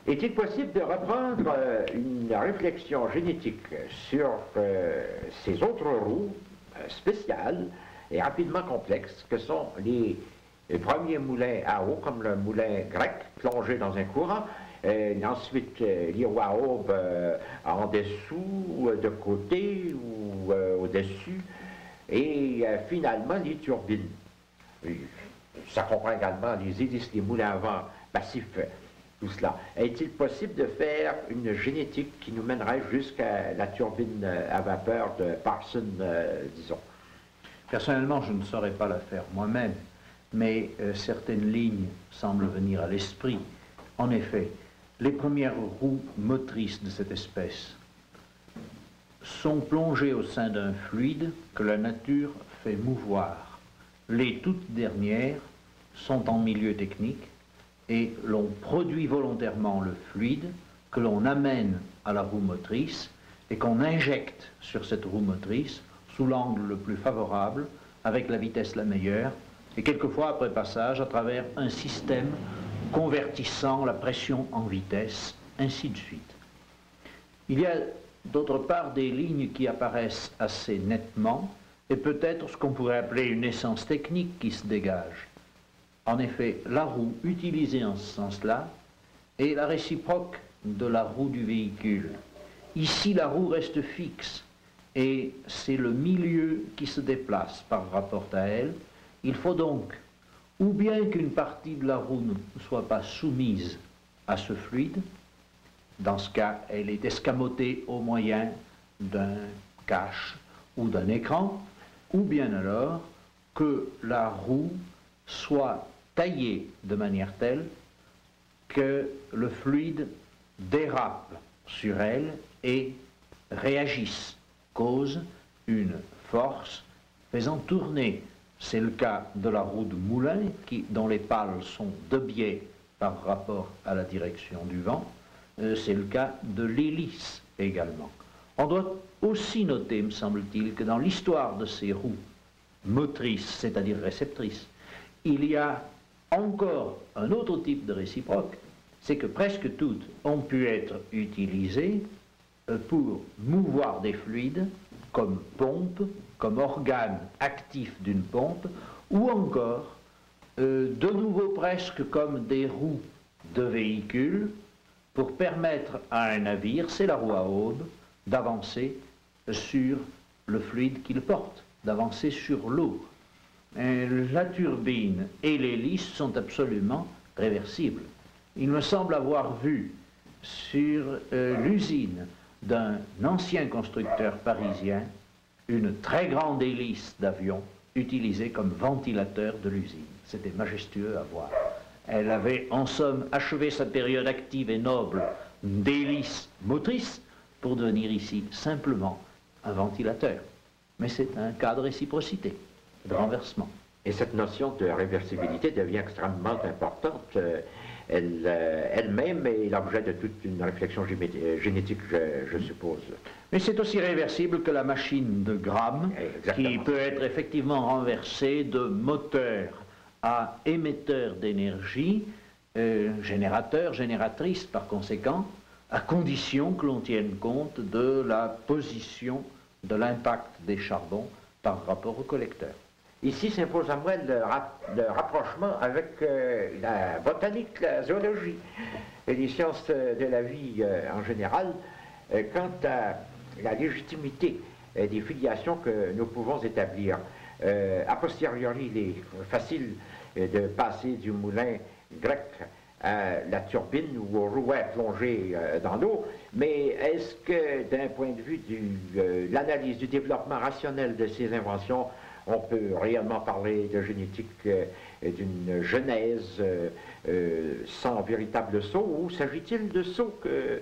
Est-il possible de reprendre une réflexion génétique sur ces autres roues spéciales et rapidement complexes que sont les premiers moulins à eau, comme le moulin grec, plongé dans un courant, ensuite les roues à aube en dessous, de côté ou au-dessus, et finalement les turbines. Ça comprend également les hélices, les moulins à vent passifs, tout cela. Est-il possible de faire une génétique qui nous mènerait jusqu'à la turbine à vapeur de Parsons, disons? Personnellement, je ne saurais pas la faire moi-même, mais certaines lignes semblent venir à l'esprit. En effet, les premières roues motrices de cette espèce sont plongées au sein d'un fluide que la nature fait mouvoir. Les toutes dernières sont en milieu technique et l'on produit volontairement le fluide que l'on amène à la roue motrice et qu'on injecte sur cette roue motrice sous l'angle le plus favorable, avec la vitesse la meilleure, et quelquefois après passage à travers un système convertissant la pression en vitesse, ainsi de suite. Il y a d'autre part des lignes qui apparaissent assez nettement, et peut-être ce qu'on pourrait appeler une essence technique qui se dégage. En effet, la roue utilisée en ce sens-là est la réciproque de la roue du véhicule. Ici, la roue reste fixe, et c'est le milieu qui se déplace par rapport à elle. Il faut donc, ou bien qu'une partie de la roue ne soit pas soumise à ce fluide, dans ce cas, elle est escamotée au moyen d'un cache ou d'un écran, ou bien alors que la roue soit taillée de manière telle que le fluide dérape sur elle et réagisse, cause une force faisant tourner. C'est le cas de la roue de moulin dont les pales sont de biais par rapport à la direction du vent. C'est le cas de l'hélice également. On doit aussi noter, me semble-t-il, que dans l'histoire de ces roues motrices, c'est-à-dire réceptrices, il y a encore un autre type de réciproque, c'est que presque toutes ont pu être utilisées pour mouvoir des fluides comme pompe, comme organe actif d'une pompe, ou encore de nouveau presque comme des roues de véhicules pour permettre à un navire, c'est la roue à aube, d'avancer sur le fluide qu'il porte, d'avancer sur l'eau. La turbine et l'hélice sont absolument réversibles. Il me semble avoir vu sur l'usine d'un ancien constructeur parisien une très grande hélice d'avion utilisée comme ventilateur de l'usine. C'était majestueux à voir. Elle avait en somme achevé sa période active et noble d'hélice motrice pour devenir ici simplement un ventilateur. Mais c'est un cas de réciprocité, de renversement. Et cette notion de réversibilité devient extrêmement importante. Elle-même est l'objet de toute une réflexion génétique, je suppose. Mais c'est aussi réversible que la machine de Gramme, qui peut être effectivement renversée de moteur à émetteur d'énergie, générateur, génératrice par conséquent, à condition que l'on tienne compte de la position de l'impact des charbons par rapport au collecteur. Ici s'impose à moi le rapprochement avec la botanique, la zoologie et les sciences de la vie en général, quant à la légitimité des filiations que nous pouvons établir. A posteriori, il est facile de passer du moulin grec à la turbine ou au rouet plongé dans l'eau, mais est-ce que d'un point de vue de l'analyse du développement rationnel de ces inventions, on peut réellement parler de génétique d'une genèse sans véritable saut, ou s'agit-il de sauts que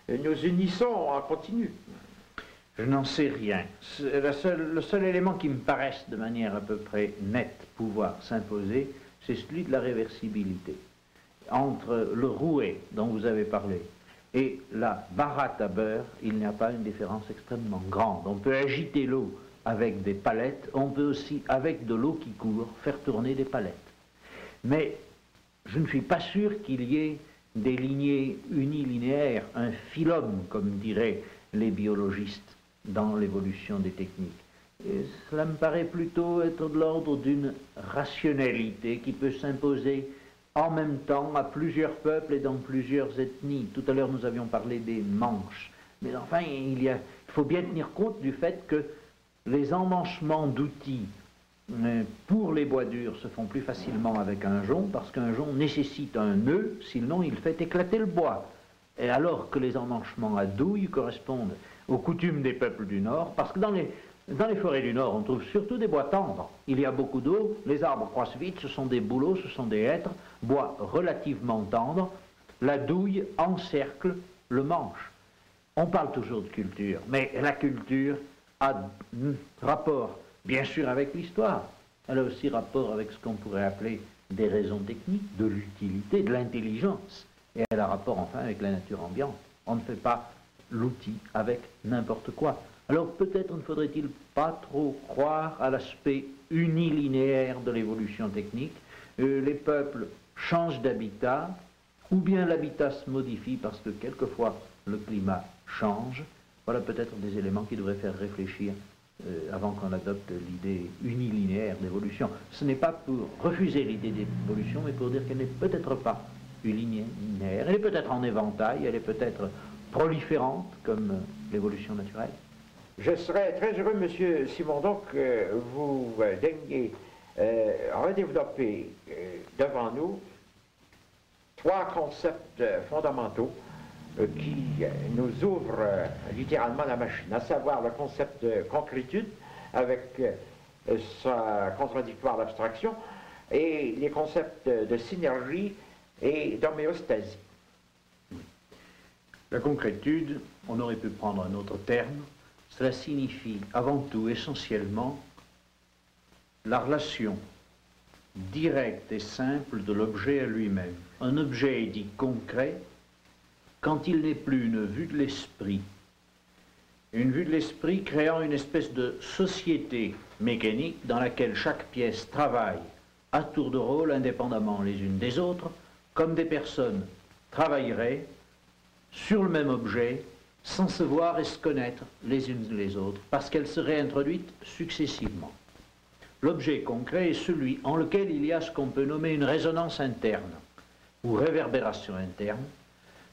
nous unissons en continu? Je n'en sais rien. Le seul élément qui me paraisse de manière à peu près nette pouvoir s'imposer, c'est celui de la réversibilité. Entre le rouet dont vous avez parlé et la baratte à beurre, il n'y a pas une différence extrêmement grande. On peut agiter l'eau avec des palettes, on peut aussi, avec de l'eau qui court, faire tourner des palettes. Mais je ne suis pas sûr qu'il y ait des lignées unilinéaires, un phylum, comme diraient les biologistes, dans l'évolution des techniques. Et cela me paraît plutôt être de l'ordre d'une rationalité qui peut s'imposer en même temps à plusieurs peuples et dans plusieurs ethnies. Tout à l'heure, nous avions parlé des manches. Mais enfin, il faut bien tenir compte du fait que les emmanchements d'outils pour les bois durs se font plus facilement avec un jonc, parce qu'un jonc nécessite un nœud, sinon il fait éclater le bois. Et alors que les emmanchements à douille correspondent aux coutumes des peuples du Nord, parce que dans les forêts du Nord, on trouve surtout des bois tendres. Il y a beaucoup d'eau, les arbres croissent vite, ce sont des bouleaux, ce sont des hêtres, bois relativement tendres. La douille encercle le manche. On parle toujours de culture, mais la culture a rapport, bien sûr, avec l'histoire. Elle a aussi rapport avec ce qu'on pourrait appeler des raisons techniques, de l'utilité, de l'intelligence. Et elle a rapport, enfin, avec la nature ambiante. On ne fait pas l'outil avec n'importe quoi. Alors peut-être ne faudrait-il pas trop croire à l'aspect unilinéaire de l'évolution technique. Les peuples changent d'habitat, ou bien l'habitat se modifie parce que quelquefois le climat change. Voilà peut-être des éléments qui devraient faire réfléchir avant qu'on adopte l'idée unilinéaire d'évolution. Ce n'est pas pour refuser l'idée d'évolution, mais pour dire qu'elle n'est peut-être pas unilinéaire. Elle est peut-être en éventail, elle est peut-être proliférante comme l'évolution naturelle. Je serais très heureux, Monsieur Simondon, que vous daigniez redévelopper devant nous trois concepts fondamentaux qui nous ouvrent littéralement la machine, à savoir le concept de concrétude avec sa contradictoire d'abstraction et les concepts de synergie et d'homéostasie. La concrétude, on aurait pu prendre un autre terme, cela signifie avant tout essentiellement la relation directe et simple de l'objet à lui-même. Un objet est dit concret quand il n'est plus une vue de l'esprit. Une vue de l'esprit créant une espèce de société mécanique dans laquelle chaque pièce travaille à tour de rôle, indépendamment les unes des autres, comme des personnes travailleraient sur le même objet, sans se voir et se connaître les unes les autres, parce qu'elles seraient introduites successivement. L'objet concret est celui en lequel il y a ce qu'on peut nommer une résonance interne, ou réverbération interne,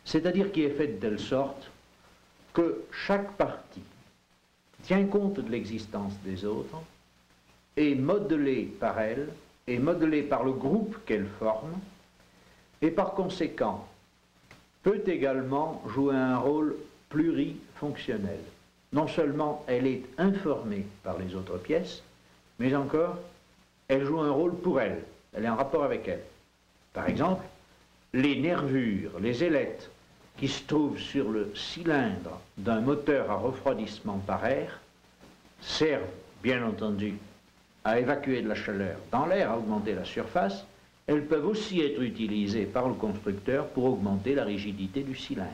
c'est-à-dire qui est faite de telle sorte que chaque partie tient compte de l'existence des autres, est modelée par elle, est modelée par le groupe qu'elle forme, et par conséquent peut également jouer un rôle plurifonctionnel. Non seulement elle est informée par les autres pièces, mais encore elle joue un rôle pour elle, elle est en rapport avec elle. Par exemple, les nervures, les ailettes qui se trouvent sur le cylindre d'un moteur à refroidissement par air servent bien entendu à évacuer de la chaleur dans l'air, à augmenter la surface. Elles peuvent aussi être utilisées par le constructeur pour augmenter la rigidité du cylindre.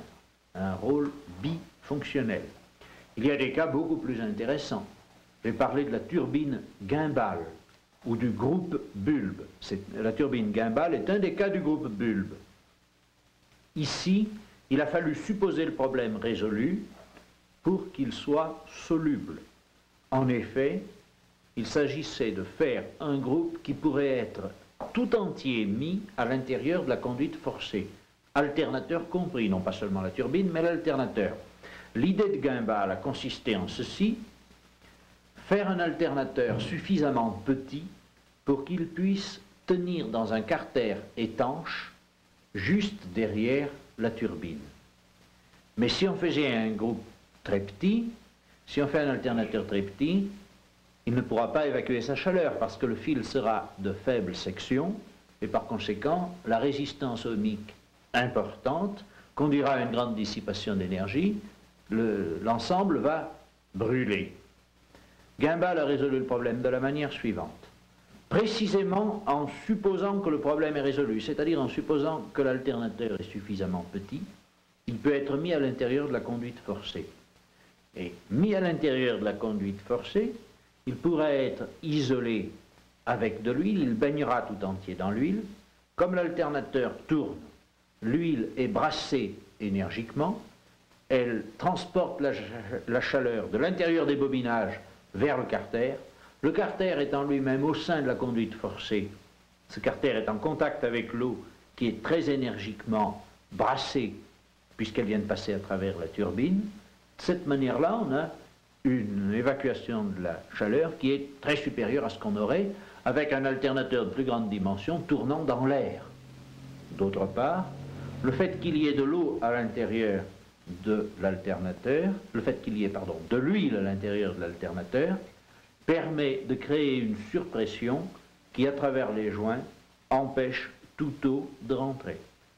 Un rôle bifonctionnel. Il y a des cas beaucoup plus intéressants. J'ai parlé de la turbine Guimbal ou du groupe bulbe. La turbine Guimbal est un des cas du groupe bulbe. Ici, il a fallu supposer le problème résolu pour qu'il soit soluble. En effet, il s'agissait de faire un groupe qui pourrait être tout entier mis à l'intérieur de la conduite forcée, alternateur compris, non pas seulement la turbine, mais l'alternateur. L'idée de Guimbal a consisté en ceci: faire un alternateur suffisamment petit pour qu'il puisse tenir dans un carter étanche juste derrière la turbine. Mais si on faisait un groupe très petit, si on fait un alternateur très petit, il ne pourra pas évacuer sa chaleur parce que le fil sera de faible section et par conséquent la résistance ohmique importante conduira à une grande dissipation d'énergie, l'ensemble va brûler. Guimbal a résolu le problème de la manière suivante, précisément en supposant que le problème est résolu, c'est-à-dire en supposant que l'alternateur est suffisamment petit, il peut être mis à l'intérieur de la conduite forcée. Et mis à l'intérieur de la conduite forcée, il pourrait être isolé avec de l'huile, il baignera tout entier dans l'huile. Comme l'alternateur tourne, l'huile est brassée énergiquement, elle transporte la chaleur de l'intérieur des bobinages vers le carter. Le carter est en lui-même au sein de la conduite forcée. Ce carter est en contact avec l'eau qui est très énergiquement brassée puisqu'elle vient de passer à travers la turbine. De cette manière-là, on a une évacuation de la chaleur qui est très supérieure à ce qu'on aurait avec un alternateur de plus grande dimension tournant dans l'air. D'autre part, le fait qu'il y ait de l'eau à l'intérieur de l'alternateur, le fait qu'il y ait, pardon, de l'huile à l'intérieur de l'alternateur, permet de créer une surpression qui, à travers les joints, empêche toute eau de rentrer.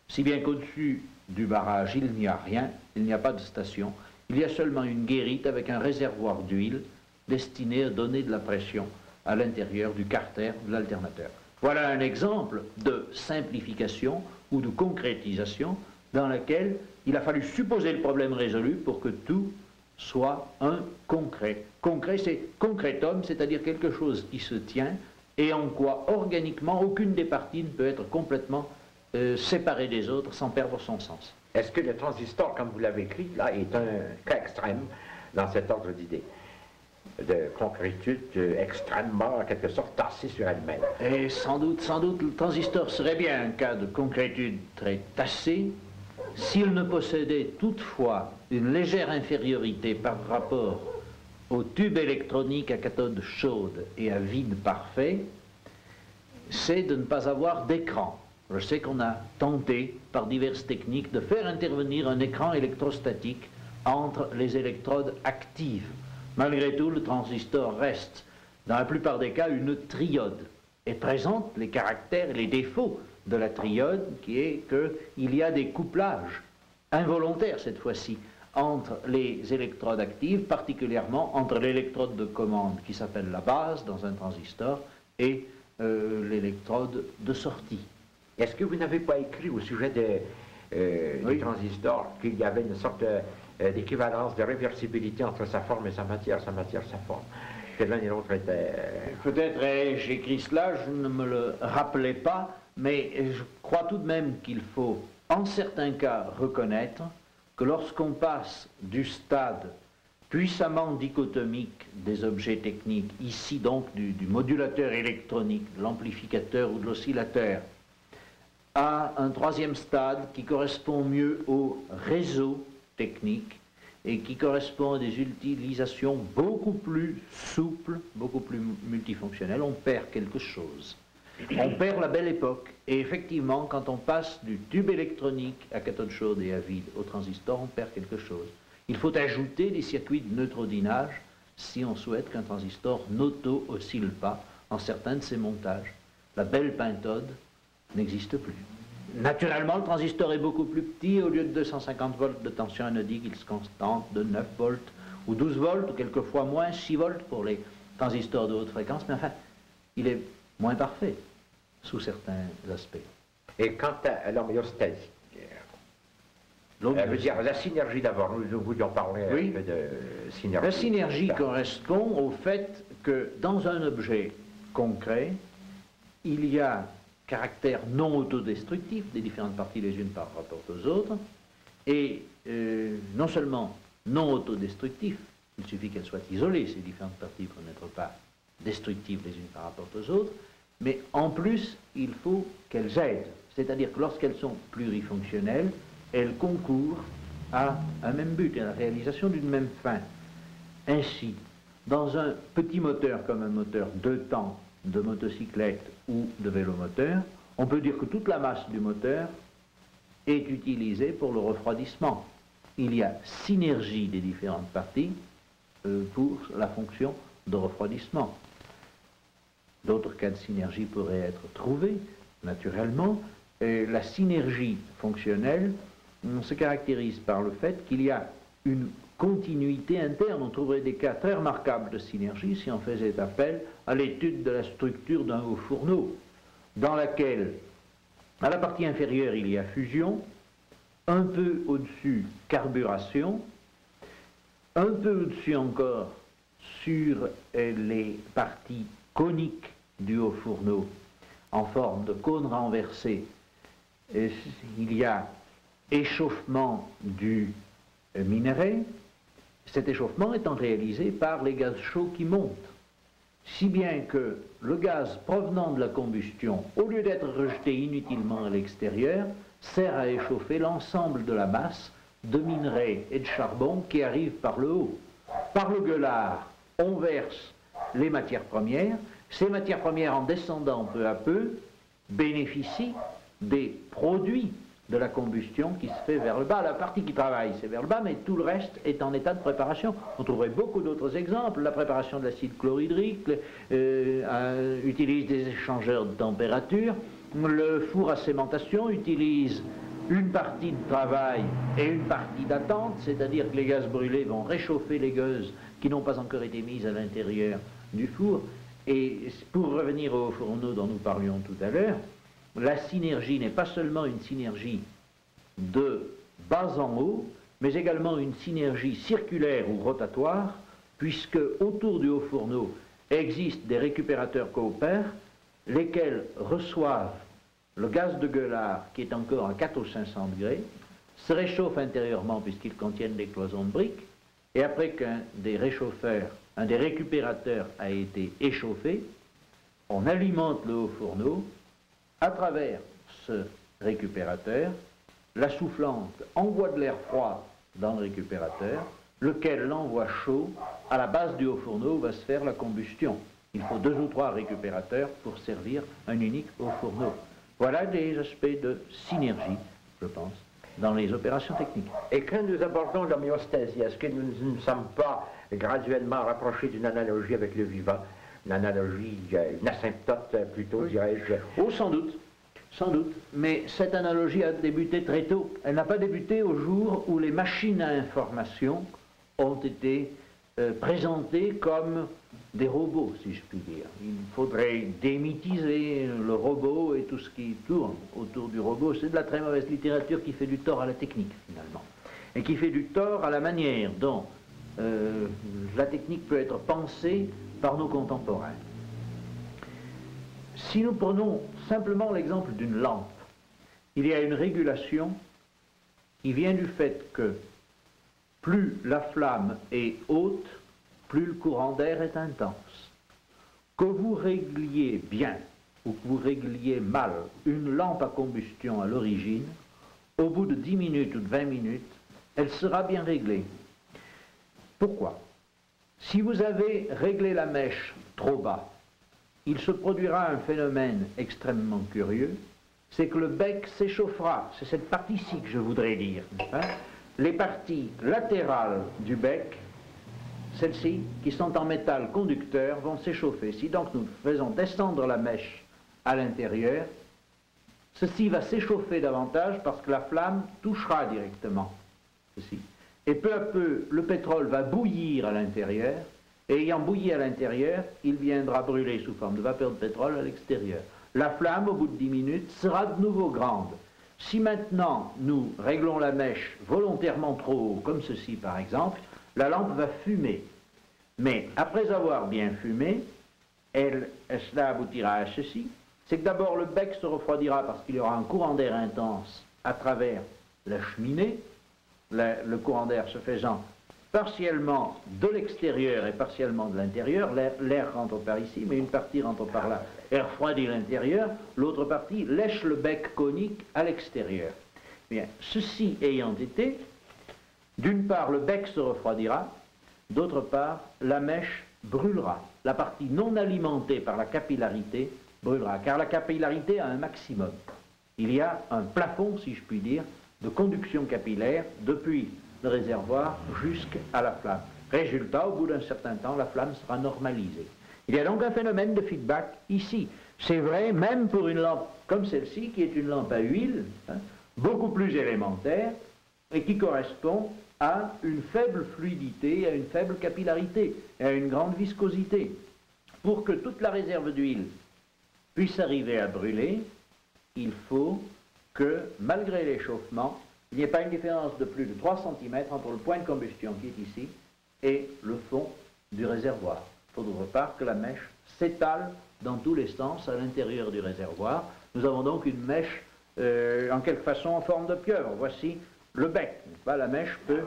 Si bien qu'au-dessus du barrage, il n'y a rien, il n'y a pas de station, il y a seulement une guérite avec un réservoir d'huile destiné à donner de la pression à l'intérieur du carter de l'alternateur. Voilà un exemple de simplification ou de concrétisation dans laquelle il a fallu supposer le problème résolu pour que tout soit un concret. Concret, c'est concretum, c'est-à-dire quelque chose qui se tient et en quoi organiquement aucune des parties ne peut être complètement séparée des autres sans perdre son sens. Est-ce que le transistor, comme vous l'avez écrit, là, est un cas extrême dans cet ordre d'idées, de concrétude extrêmement, en quelque sorte, tassée sur elle-même? Et sans doute, le transistor serait bien un cas de concrétude très tassée s'il ne possédait toutefois une légère infériorité par rapport au tube électronique à cathode chaude et à vide parfait, c'est de ne pas avoir d'écran. Je sais qu'on a tenté, par diverses techniques, de faire intervenir un écran électrostatique entre les électrodes actives. Malgré tout, le transistor reste, dans la plupart des cas, une triode et présente les caractères et les défauts de la triode, qui est qu'il y a des couplages involontaires, cette fois-ci, entre les électrodes actives, particulièrement entre l'électrode de commande, qui s'appelle la base dans un transistor, et l'électrode de sortie. Est-ce que vous n'avez pas écrit au sujet du transistor qu'il y avait une sorte d'équivalence, de réversibilité entre sa forme et sa matière, sa forme, que l'un et l'autre étaient... Peut-être ai-je écrit cela, je ne me le rappelais pas, mais je crois tout de même qu'il faut, en certains cas, reconnaître que lorsqu'on passe du stade puissamment dichotomique des objets techniques, ici donc du modulateur électronique, de l'amplificateur ou de l'oscillateur, à un troisième stade qui correspond mieux au réseau technique et qui correspond à des utilisations beaucoup plus souples, beaucoup plus multifonctionnelles, on perd quelque chose. On perd la belle époque. Et effectivement, quand on passe du tube électronique à cathode chaude et à vide au transistor, on perd quelque chose. Il faut ajouter des circuits de neutrodinage si on souhaite qu'un transistor n'auto-oscille pas en certains de ses montages. La belle pintode n'existe plus. Naturellement, le transistor est beaucoup plus petit. Au lieu de 250 volts de tension anodique, il se contente de 9 volts ou 12 volts, ou quelquefois moins 6 volts pour les transistors de haute fréquence. Mais enfin, il est moins parfait sous certains aspects. Et quant à l'homéostasie, veut dire la synergie d'abord, nous voulions parler un peu de synergie. La synergie correspond au fait que dans un objet concret, il y a caractère non autodestructif des différentes parties les unes par rapport aux autres, et non seulement non autodestructif, il suffit qu'elles soient isolées, ces différentes parties, pour n'être pas destructives les unes par rapport aux autres, mais en plus, il faut qu'elles aident, c'est-à-dire que lorsqu'elles sont plurifonctionnelles, elles concourent à un même but, à la réalisation d'une même fin. Ainsi, dans un petit moteur comme un moteur 2 temps de motocyclette ou de vélomoteur, on peut dire que toute la masse du moteur est utilisée pour le refroidissement. Il y a synergie des différentes parties pour la fonction de refroidissement. D'autres cas de synergie pourraient être trouvés, naturellement. Et la synergie fonctionnelle se caractérise par le fait qu'il y a une continuité interne. On trouverait des cas très remarquables de synergie si on faisait appel à l'étude de la structure d'un haut fourneau, dans laquelle, à la partie inférieure, il y a fusion, un peu au-dessus, carburation, un peu au-dessus encore, sur les parties coniques du haut fourneau, en forme de cône renversé, il y a échauffement du minerai, cet échauffement étant réalisé par les gaz chauds qui montent. Si bien que le gaz provenant de la combustion, au lieu d'être rejeté inutilement à l'extérieur, sert à échauffer l'ensemble de la masse de minerai et de charbon qui arrive par le haut. Par le gueulard, on verse les matières premières. Ces matières premières, en descendant peu à peu, bénéficient des produits de la combustion qui se fait vers le bas. La partie qui travaille, c'est vers le bas, mais tout le reste est en état de préparation. On trouverait beaucoup d'autres exemples. La préparation de l'acide chlorhydrique utilise des échangeurs de température. Le four à cémentation utilise une partie de travail et une partie d'attente, c'est-à-dire que les gaz brûlés vont réchauffer les gueuses qui n'ont pas encore été mises à l'intérieur du four. Et pour revenir aux fourneaux dont nous parlions tout à l'heure, la synergie n'est pas seulement une synergie de bas en haut, mais également une synergie circulaire ou rotatoire, puisque autour du haut fourneau existent des récupérateurs coopères, lesquels reçoivent le gaz de gueulard qui est encore à 400 ou 500 degrés, se réchauffe intérieurement puisqu'ils contiennent des cloisons de briques, et après qu'un des réchauffeurs, un des récupérateurs a été échauffé, on alimente le haut fourneau à travers ce récupérateur. La soufflante envoie de l'air froid dans le récupérateur, lequel l'envoie chaud à la base du haut fourneau où va se faire la combustion. Il faut 2 ou 3 récupérateurs pour servir un unique haut fourneau. Voilà des aspects de synergie, je pense, dans les opérations techniques. Et quand nous abordons l'homéostasie, est-ce que nous ne sommes pas graduellement rapprochés d'une analogie avec le vivant, une analogie, une asymptote plutôt, oui, dirais-je? Oh, sans doute, sans doute. Mais cette analogie a débuté très tôt. Elle n'a pas débuté au jour où les machines à information ont été présentées comme des robots, si je puis dire. Il faudrait démythiser le robot et tout ce qui tourne autour du robot. C'est de la très mauvaise littérature qui fait du tort à la technique, finalement. Et qui fait du tort à la manière dont la technique peut être pensée par nos contemporains. Si nous prenons simplement l'exemple d'une lampe, il y a une régulation qui vient du fait que plus la flamme est haute, plus le courant d'air est intense. Que vous régliez bien ou que vous régliez mal une lampe à combustion à l'origine, au bout de 10 minutes ou de 20 minutes, elle sera bien réglée. Pourquoi? Si vous avez réglé la mèche trop bas, il se produira un phénomène extrêmement curieux, c'est que le bec s'échauffera. C'est cette partie-ci que je voudrais dire. Hein? Les parties latérales du bec, celles-ci, qui sont en métal conducteur, vont s'échauffer. Si donc nous faisons descendre la mèche à l'intérieur, ceci va s'échauffer davantage parce que la flamme touchera directement ceci. Et peu à peu, le pétrole va bouillir à l'intérieur, et ayant bouilli à l'intérieur, il viendra brûler sous forme de vapeur de pétrole à l'extérieur. La flamme, au bout de 10 minutes, sera de nouveau grande. Si maintenant nous réglons la mèche volontairement trop haut, comme ceci par exemple, la lampe va fumer. Mais après avoir bien fumé, cela aboutira à ceci, c'est que d'abord le bec se refroidira parce qu'il y aura un courant d'air intense à travers la cheminée, le courant d'air se faisant partiellement de l'extérieur et partiellement de l'intérieur. L'air rentre par ici, mais une partie rentre par là. Air refroidit l'intérieur, l'autre partie lèche le bec conique à l'extérieur. Bien, ceci ayant été, d'une part le bec se refroidira, d'autre part la mèche brûlera. La partie non alimentée par la capillarité brûlera, car la capillarité a un maximum. Il y a un plafond, si je puis dire, de conduction capillaire depuis le réservoir jusqu'à la flamme. Résultat, au bout d'un certain temps, la flamme sera normalisée. Il y a donc un phénomène de feedback ici. C'est vrai même pour une lampe comme celle-ci, qui est une lampe à huile, hein, beaucoup plus élémentaire, et qui correspond à une faible fluidité, à une faible capillarité, et à une grande viscosité. Pour que toute la réserve d'huile puisse arriver à brûler, il faut que, malgré l'échauffement, il n'y ait pas une différence de plus de 3 cm entre le point de combustion qui est ici et le fond du réservoir. Il faut d'autre part que la mèche s'étale dans tous les sens à l'intérieur du réservoir. Nous avons donc une mèche en quelque façon en forme de pieuvre. Voici le bec, n'est-ce pas? La mèche peut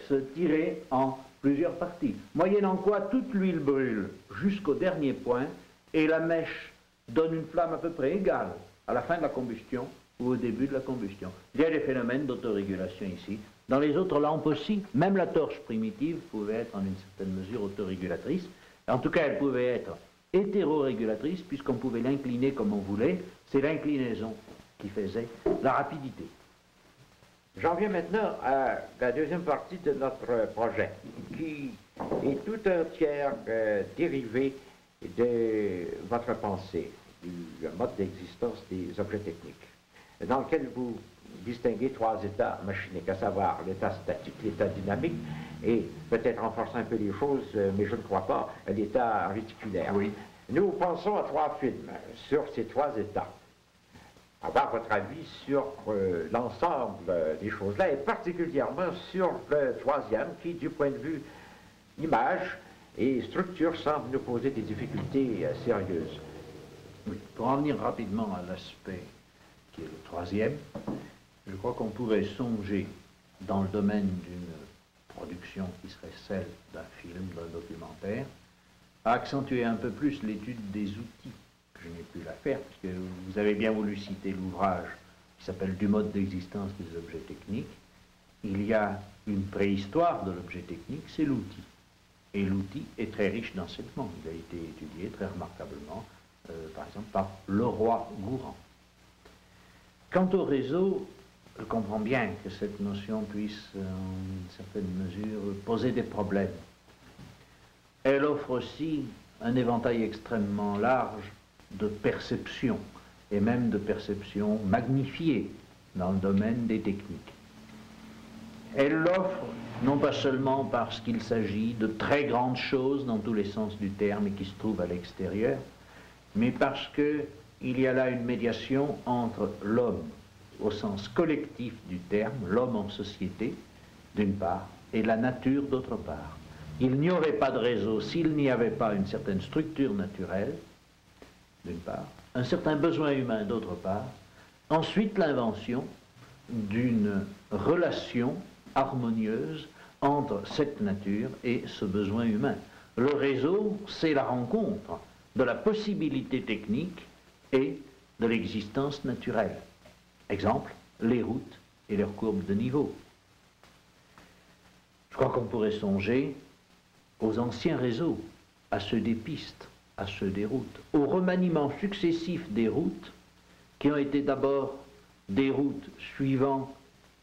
se tirer en plusieurs parties. Moyennant quoi, toute l'huile brûle jusqu'au dernier point et la mèche donne une flamme à peu près égale à la fin de la combustion ou au début de la combustion. Il y a des phénomènes d'autorégulation ici. Dans les autres lampes aussi, même la torche primitive pouvait être en une certaine mesure autorégulatrice. En tout cas, elle pouvait être hétérorégulatrice puisqu'on pouvait l'incliner comme on voulait. C'est l'inclinaison qui faisait la rapidité. J'en viens maintenant à la deuxième partie de notre projet, qui est tout entière dérivée de votre pensée, du mode d'existence des objets techniques, dans lequel vous distinguez trois états machiniques, à savoir l'état statique, l'état dynamique, et peut-être renforcer un peu les choses, mais je ne crois pas, l'état réticulaire. Oui. Nous pensons à trois films sur ces trois états. Avoir votre avis sur l'ensemble des choses-là, et particulièrement sur le troisième, qui, du point de vue image et structure, semble nous poser des difficultés sérieuses. Oui. Pour en venir rapidement à l'aspect qui est le troisième, je crois qu'on pourrait songer dans le domaine d'une production qui serait celle d'un film, d'un documentaire, à accentuer un peu plus l'étude des outils. Je n'ai pu la faire, puisque vous avez bien voulu citer l'ouvrage qui s'appelle Du mode d'existence des objets techniques. Il y a une préhistoire de l'objet technique, c'est l'outil. Et l'outil est très riche d'enseignements. Il a été étudié très remarquablement, par exemple, par Leroy-Gourhan. Quant au réseau, je comprends bien que cette notion puisse, en une certaine mesure, poser des problèmes. Elle offre aussi un éventail extrêmement large de perception, et même de perception magnifiée dans le domaine des techniques. Elle l'offre non pas seulement parce qu'il s'agit de très grandes choses dans tous les sens du terme et qui se trouvent à l'extérieur, mais parce qu'il y a là une médiation entre l'homme au sens collectif du terme, l'homme en société, d'une part, et la nature d'autre part. Il n'y aurait pas de réseau s'il n'y avait pas une certaine structure naturelle, d'une part, un certain besoin humain d'autre part, ensuite l'invention d'une relation harmonieuse entre cette nature et ce besoin humain. Le réseau, c'est la rencontre de la possibilité technique et de l'existence naturelle. Exemple, les routes et leurs courbes de niveau. Je crois qu'on pourrait songer aux anciens réseaux, à ceux des pistes, à ceux des routes, au remaniement successif des routes qui ont été d'abord des routes suivant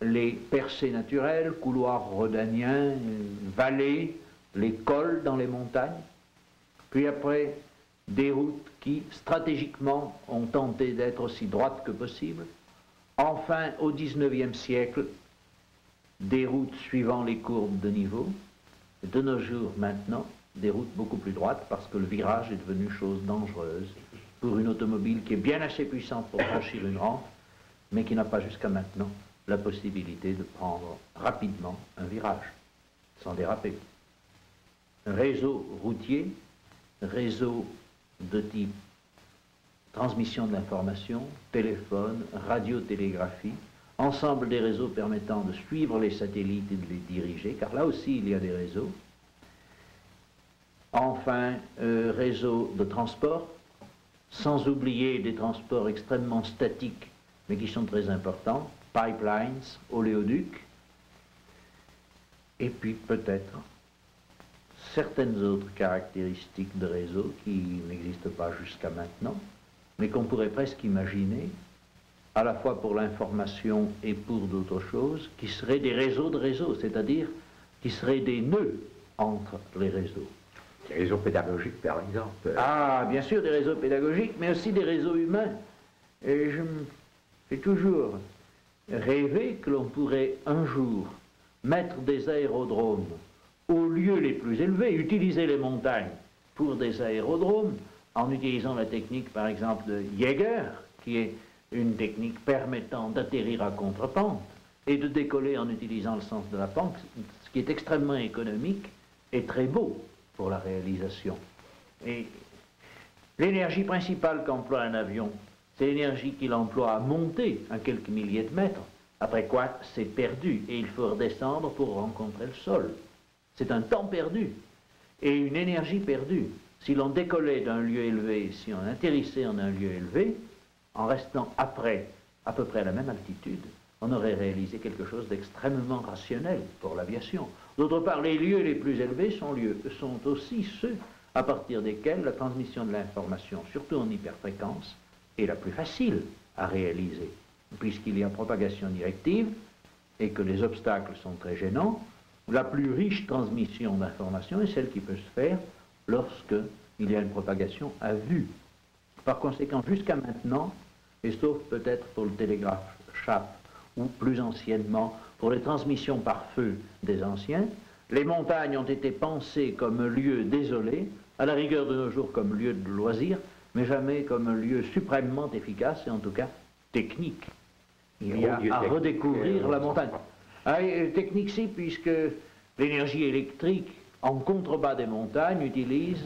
les percées naturelles, couloirs rhodaniens, vallées, les cols dans les montagnes, puis après des routes qui stratégiquement ont tenté d'être aussi droites que possible, enfin au XIXe siècle, des routes suivant les courbes de niveau, et de nos jours maintenant, des routes beaucoup plus droites parce que le virage est devenu chose dangereuse pour une automobile qui est bien assez puissante pour franchir une rampe, mais qui n'a pas jusqu'à maintenant la possibilité de prendre rapidement un virage, sans déraper. Un réseau routier, réseau de type transmission de l'information, téléphone, radiotélégraphie, ensemble des réseaux permettant de suivre les satellites et de les diriger, car là aussi il y a des réseaux. Enfin, réseau de transport, sans oublier des transports extrêmement statiques, mais qui sont très importants, pipelines, oléoducs, et puis peut-être certaines autres caractéristiques de réseau qui n'existent pas jusqu'à maintenant, mais qu'on pourrait presque imaginer, à la fois pour l'information et pour d'autres choses, qui seraient des réseaux de réseaux, c'est-à-dire qui seraient des nœuds entre les réseaux. Des réseaux pédagogiques, par exemple. Ah, bien sûr, des réseaux pédagogiques, mais aussi des réseaux humains. Et j'ai toujours rêvé que l'on pourrait un jour mettre des aérodromes aux lieux les plus élevés, utiliser les montagnes pour des aérodromes, en utilisant la technique, par exemple, de Jaeger, qui est une technique permettant d'atterrir à contre-pente et de décoller en utilisant le sens de la pente, ce qui est extrêmement économique et très beau pour la réalisation. Et l'énergie principale qu'emploie un avion, c'est l'énergie qu'il emploie à monter à quelques milliers de mètres, après quoi c'est perdu et il faut redescendre pour rencontrer le sol. C'est un temps perdu et une énergie perdue. Si l'on décollait d'un lieu élevé, si on atterrissait en un lieu élevé, en restant après à peu près à la même altitude, on aurait réalisé quelque chose d'extrêmement rationnel pour l'aviation. D'autre part, les lieux les plus élevés sont aussi ceux à partir desquels la transmission de l'information, surtout en hyperfréquence, est la plus facile à réaliser, puisqu'il y a propagation directive et que les obstacles sont très gênants. La plus riche transmission d'information est celle qui peut se faire lorsqu'il y a une propagation à vue. Par conséquent, jusqu'à maintenant, et sauf peut-être pour le télégraphe Chappe, ou plus anciennement pour les transmissions par feu des anciens, les montagnes ont été pensées comme lieu désolé, à la rigueur de nos jours comme lieu de loisir, mais jamais comme un lieu suprêmement efficace et en tout cas technique. Il y a à redécouvrir la montagne. Technique si, puisque l'énergie électrique en contrebas des montagnes utilise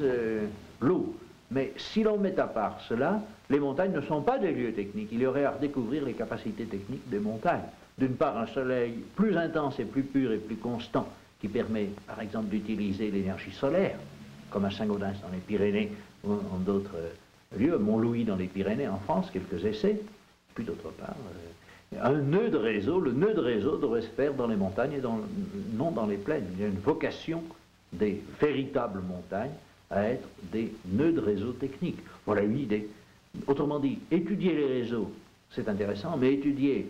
l'eau. Mais si l'on met à part cela, les montagnes ne sont pas des lieux techniques. Il y aurait à redécouvrir les capacités techniques des montagnes. D'une part, un soleil plus intense et plus pur et plus constant qui permet, par exemple, d'utiliser l'énergie solaire, comme à Saint-Gaudens dans les Pyrénées ou en d'autres lieux, Mont-Louis dans les Pyrénées en France, quelques essais. Puis d'autre part, un nœud de réseau, le nœud de réseau devrait se faire dans les montagnes et non dans les plaines. Il y a une vocation des véritables montagnes à être des nœuds de réseau techniques. Voilà une idée. Autrement dit, étudier les réseaux, c'est intéressant, mais étudier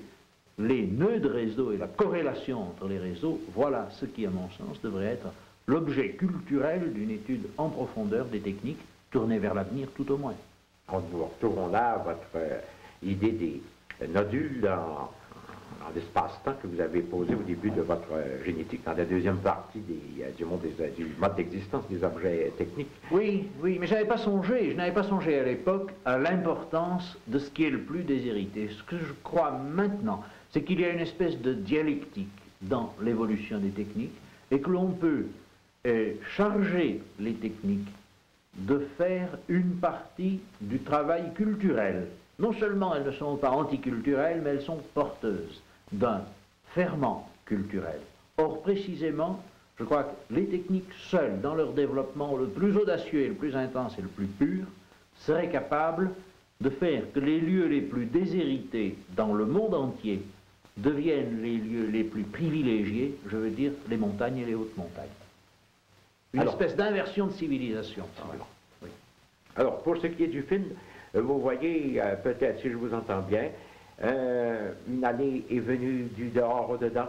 les nœuds de réseau et la corrélation entre les réseaux, voilà ce qui, à mon sens, devrait être l'objet culturel d'une étude en profondeur des techniques tournées vers l'avenir, tout au moins. Nous retrouvons là votre idée des nodules en l'espace-temps que vous avez posé au début de votre génétique, dans la deuxième partie du mode d'existence des objets techniques. Oui, mais je n'avais pas songé à l'époque à l'importance de ce qui est le plus déshérité. Ce que je crois maintenant, c'est qu'il y a une espèce de dialectique dans l'évolution des techniques et que l'on peut charger les techniques de faire une partie du travail culturel. Non seulement elles ne sont pas anticulturelles, mais elles sont porteuses d'un ferment culturel. Or, précisément, je crois que les techniques seules, dans leur développement le plus audacieux et le plus intense et le plus pur, seraient capables de faire que les lieux les plus déshérités dans le monde entier deviennent les lieux les plus privilégiés, je veux dire les montagnes et les hautes montagnes. Une espèce d'inversion de civilisation. Oui. Alors, pour ce qui est du film, vous voyez, peut-être, si je vous entends bien, une allée est venue du dehors au dedans,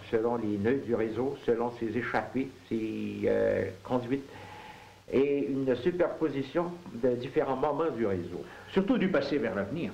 selon les nœuds du réseau, selon ses échappées, ses conduites, et une superposition de différents moments du réseau. Surtout du passé vers l'avenir.